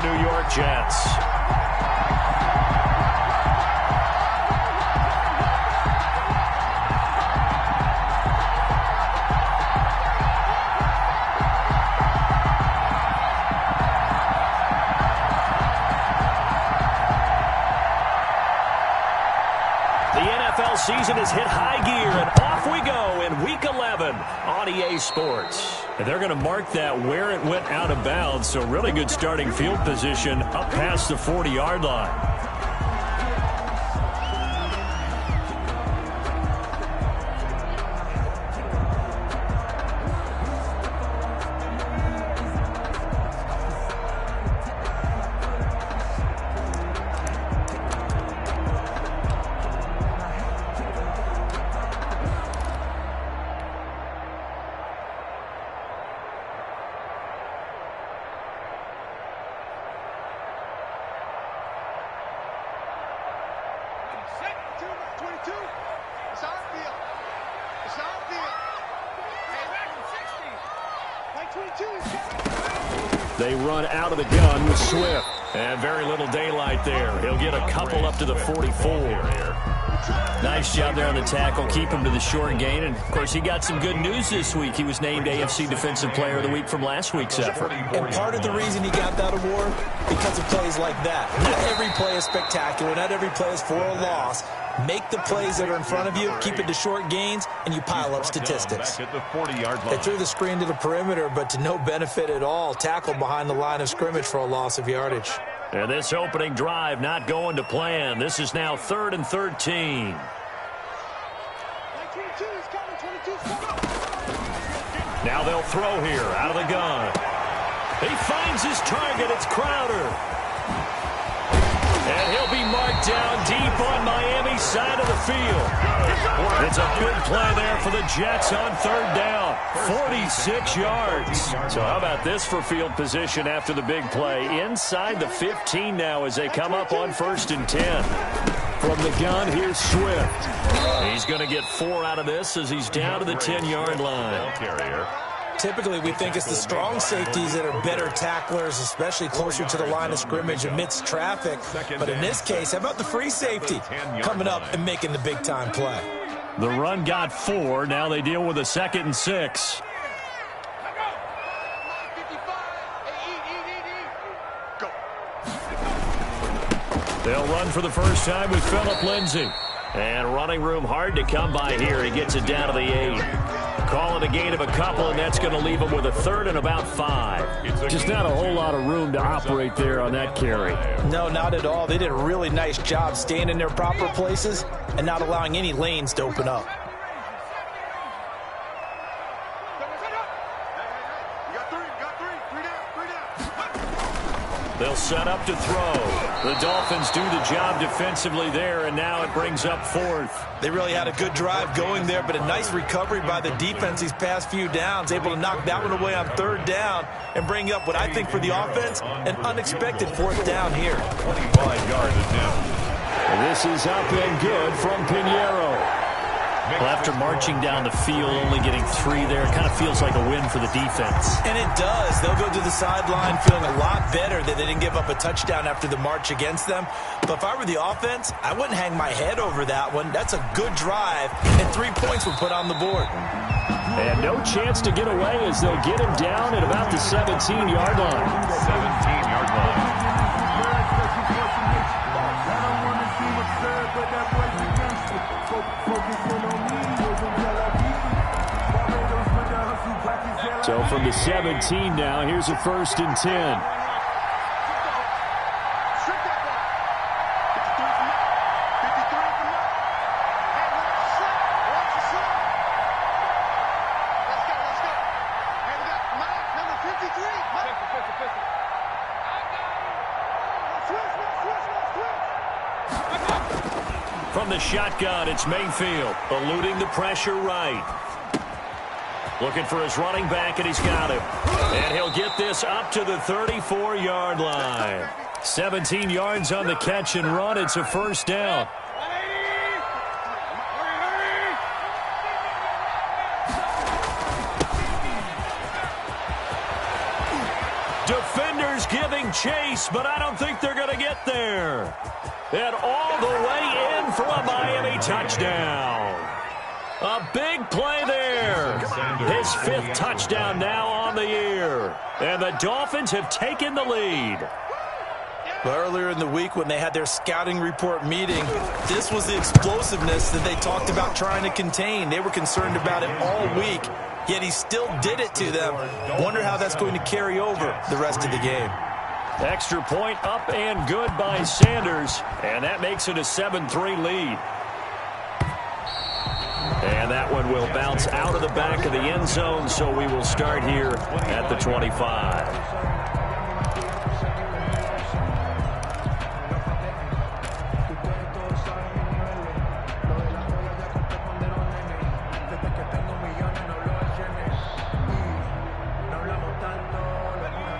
New York Jets. Season has hit high gear, and off we go in Week 11 on EA Sports. And they're going to mark that where it went out of bounds, so really good starting field position up past the 40-yard line. They run out of the gun with Swift. And very little daylight there. He'll get a couple up to the 44. Nice job there on the tackle. Keep him to the short gain. And, of course, he got some good news this week. He was named AFC Defensive Player of the Week from last week's effort. And part of the reason he got that award, because of plays like that. Not every play is spectacular. Not every play is for a loss. Make the plays that are in front of you, keep it to short gains, and you pile up statistics. They threw the screen to the perimeter, but to no benefit at all. Tackled behind the line of scrimmage for a loss of yardage. And this opening drive not going to plan. This is now 3rd and 13. Now they'll throw here out of the gun. He finds his target. It's Crowder. And he'll be marked down deep on Miami's side of the field. It's a big play there for the Jets on 3rd down. 46 yards. So how about this for field position after the big play? Inside the 15 now as they come up on 1st and 10. From the gun, here's Swift. He's going to get 4 out of this as he's down to the 10-yard line. Typically, we think it's the strong safeties that are better tacklers, especially closer to the line of scrimmage amidst traffic. But in this case, how about the free safety coming up and making the big-time play? The run got 4. Now they deal with a 2nd and 6. They'll run for the first time with Phillip Lindsay. And running room hard to come by here. He gets it down to the 8. Call it a gain of a couple, and that's going to leave him with a 3rd and about 5. Just not a whole lot of room to operate there on that carry. No, not at all. They did a really nice job staying in their proper places and not allowing any lanes to open up. They'll set up to throw. The Dolphins do the job defensively there, and now it brings up 4th. They really had a good drive going there, but a nice recovery by the defense these past few downs, able to knock that one away on 3rd down and bring up what I think for the offense, an unexpected 4th down here. 25-yard attempt. This is up and good from Pinheiro. Well, after marching down the field, only getting 3 there, kind of feels like a win for the defense. And it does. They'll go to the sideline feeling a lot better that they didn't give up a touchdown after the march against them. But if I were the offense, I wouldn't hang my head over that one. That's a good drive, and 3 points were put on the board. And no chance to get away as they'll get him down at about the 17-yard line. 17-yard line. So from the 17 now, here's a 1st and 10. From the shotgun, it's Mayfield, eluding the pressure right. Looking for his running back, and he's got him. And he'll get this up to the 34-yard line. 17 yards on the catch and run. It's a 1st down. Defenders giving giving chase, but I don't think they're going to get there. And all the way in for a Miami touchdown. A big play there. His 5th touchdown now on the year. And the Dolphins have taken the lead. Well, earlier in the week when they had their scouting report meeting, this was the explosiveness that they talked about trying to contain. They were concerned about it all week, yet he still did it to them. Wonder how that's going to carry over the rest of the game. Extra point up and good by Sanders, and that makes it a 7-3 lead. And that one will bounce out of the back of the end zone, so we will start here at the 25.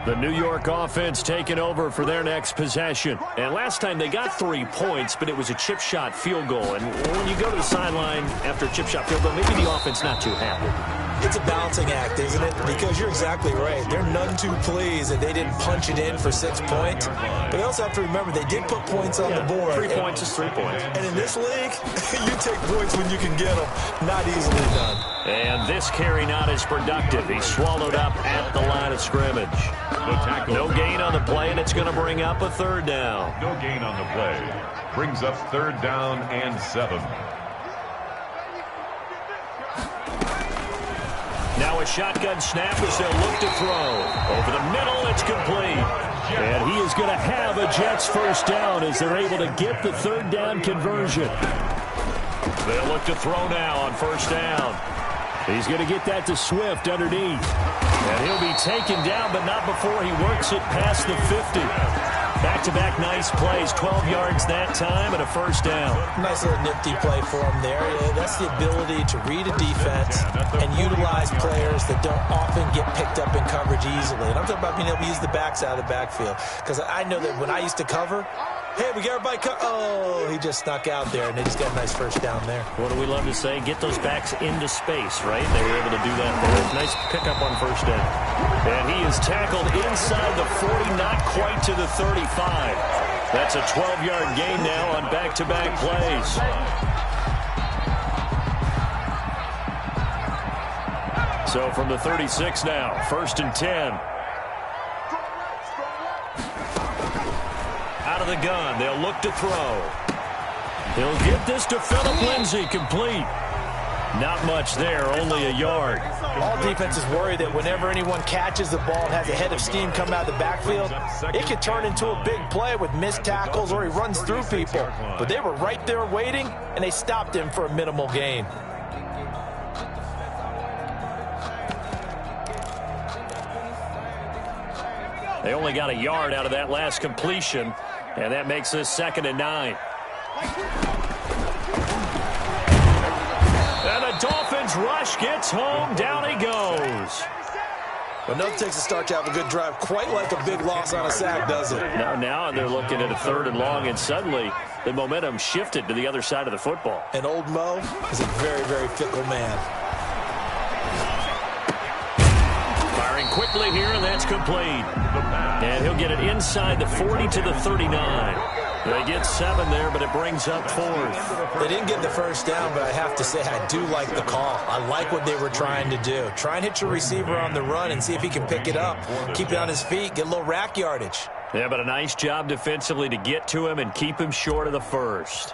The New York offense taking over for their next possession. And last time they got 3 points, but it was a chip shot field goal. And when you go to the sideline after a chip shot field goal, maybe the offense not too happy. It's a balancing act, isn't it? Because you're exactly right. They're none too pleased that they didn't punch it in for 6 points. But they also have to remember they did put points on the board. 3 points is 3 points. And in this league, you take points when you can get them. Not easily done. And this carry not as productive. He's swallowed up at the line of scrimmage. No gain on the play, and it's going to bring up a 3rd down. No gain on the play. Brings up 3rd down and 7. Now a shotgun snap as they'll look to throw. Over the middle, it's complete. And he is going to have a Jets 1st down as they're able to get the 3rd down conversion. They'll look to throw now on 1st down. He's going to get that to Swift underneath. And he'll be taken down, but not before he works it past the 50. Back-to-back nice plays, 12 yards that time and a 1st down. Nice little nifty play for him there. That's the ability to read a defense and utilize players that don't often get picked up in coverage easily. And I'm talking about being able to use the backs out of the backfield. Because I know that when I used to cover, hey, we got everybody oh, he just snuck out there, and they just got a nice 1st down there. What do we love to say? Get those backs into space, right? They were able to do that there. Nice pickup on 1st down. And he is tackled inside the 40, not quite to the 35. That's a 12-yard gain now on back-to-back plays. So from the 36 now, 1st and 10. Out of the gun, they'll look to throw. He'll get this to Phillip Lindsay, complete. Not much there, only a yard. All defenses worry that whenever anyone catches the ball and has a head of steam come out of the backfield, it could turn into a big play with missed tackles or he runs through people. But they were right there waiting, and they stopped him for a minimal gain. They only got a yard out of that last completion, and that makes this 2nd and 9. And the Dolphins rush gets home. Down he goes. Well, nothing takes a start to have a good drive quite like a big loss on a sack, does it? Now they're looking at a 3rd and long, and suddenly the momentum shifted to the other side of the football. And old Mo is a very, very fickle man. Firing quickly here, and that's complete. And he'll get it inside the 40 to the 39. They get 7 there, but it brings up 4th. They didn't get the 1st down, but I have to say I do like the call. I like what they were trying to do. Try and hit your receiver on the run and see if he can pick it up. Keep it on his feet, get a little rack yardage. Yeah, but a nice job defensively to get to him and keep him short of the 1st.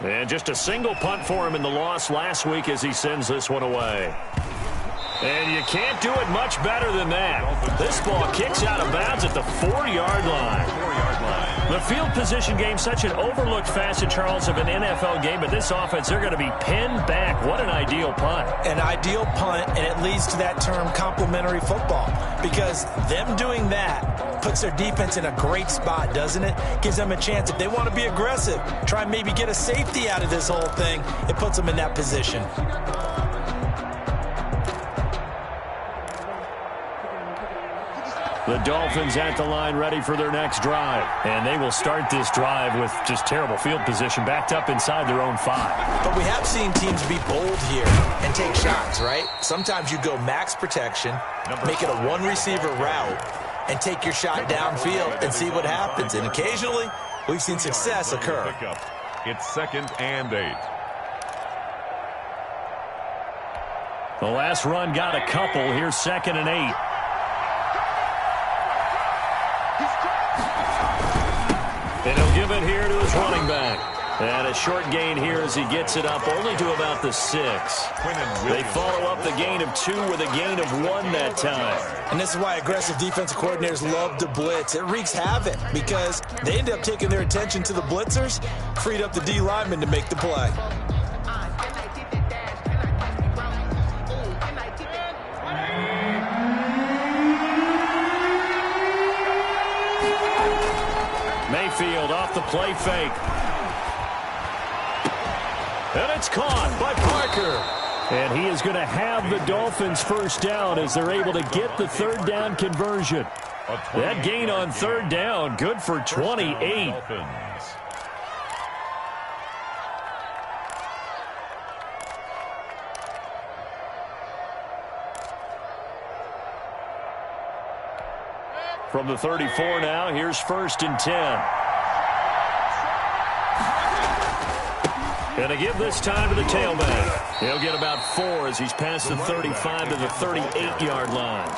And just a single punt for him in the loss last week as he sends this one away. And you can't do it much better than that. This ball kicks out of bounds at the 4-yard line. The field position game, such an overlooked facet, Charles, of an NFL game, but this offense, they're going to be pinned back. What an ideal punt. An ideal punt, and it leads to that term complementary football, because them doing that puts their defense in a great spot, doesn't it? Gives them a chance, if they want to be aggressive, try and maybe get a safety out of this whole thing. It puts them in that position. The Dolphins at the line ready for their next drive. And they will start this drive with just terrible field position, backed up inside their own 5. But we have seen teams be bold here and take shots, right? Sometimes you go max protection, make it a one-receiver route, and take your shot downfield and see what happens. And occasionally, we've seen success occur. It's 2nd and 8. The last run got a couple. Here's 2nd and 8. And he'll give it here to his running back. And a short gain here as he gets it up only to about the 6. They follow up the gain of 2 with a gain of 1 that time. And this is why aggressive defensive coordinators love to blitz. It wreaks havoc because they end up taking their attention to the blitzers, freed up the D lineman to make the play. Mayfield off the play fake. And it's caught by Parker. And he is going to have the Dolphins first down as they're able to get the 3rd down conversion. That gain on 3rd down, good for 28. From the 34 now, here's 1st and 10. And to give this time to the tailback. He'll get about 4 as he's past the 35 to the 38-yard line.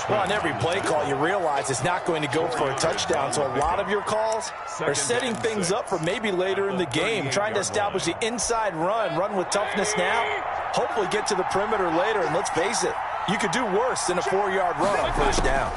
Well, on every play call, you realize it's not going to go for a touchdown. So a lot of your calls are setting things up for maybe later in the game, trying to establish the inside run with toughness now, hopefully get to the perimeter later. And let's face it, you could do worse than a 4-yard run on 1st down.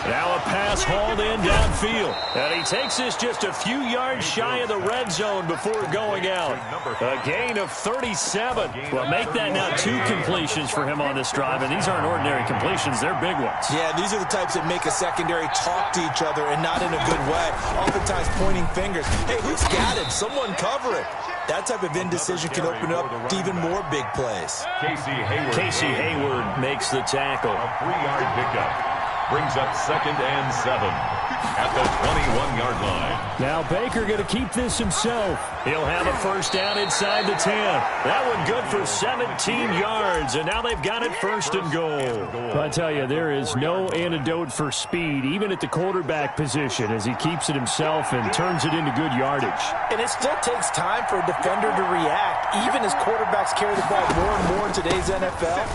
Now a pass hauled in downfield. And he takes this just a few yards shy of the red zone before going out. A gain of 37. Well, make that now 2 completions for him on this drive. And these aren't ordinary completions. They're big ones. Yeah, these are the types that make a secondary talk to each other and not in a good way. Oftentimes pointing fingers. Hey, who's got it? Someone cover it. That type of indecision can open up to even more big plays. Casey Hayward makes the tackle. A 3-yard pickup. Brings up 2nd and 7 at the 21-yard line. Now Baker going to keep this himself. He'll have a first down inside the 10. That one good for 17 yards, and now they've got it 1st and goal. I tell you, there is no antidote for speed, even at the quarterback position, as he keeps it himself and turns it into good yardage. And it still takes time for a defender to react, even as quarterbacks carry the ball more and more in today's NFL.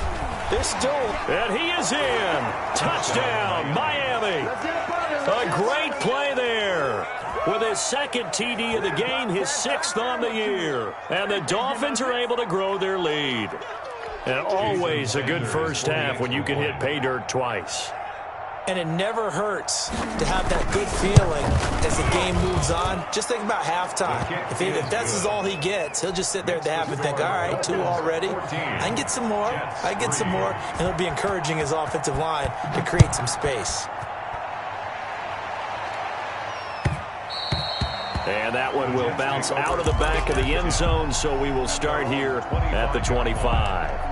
They're still... And he is in. Touchdown, Miami. A great play there. With his 2nd TD of the game, his 6th on the year. And the Dolphins are able to grow their lead. And always a good first half when you can hit pay dirt twice. And it never hurts to have that good feeling as the game moves on. Just think about halftime. If that's all he gets, he'll just sit there at the half and think, all right, 2 already. I can get some more. I get some more. And he'll be encouraging his offensive line to create some space. And that one will bounce out of the back of the end zone, so we will start here at the 25.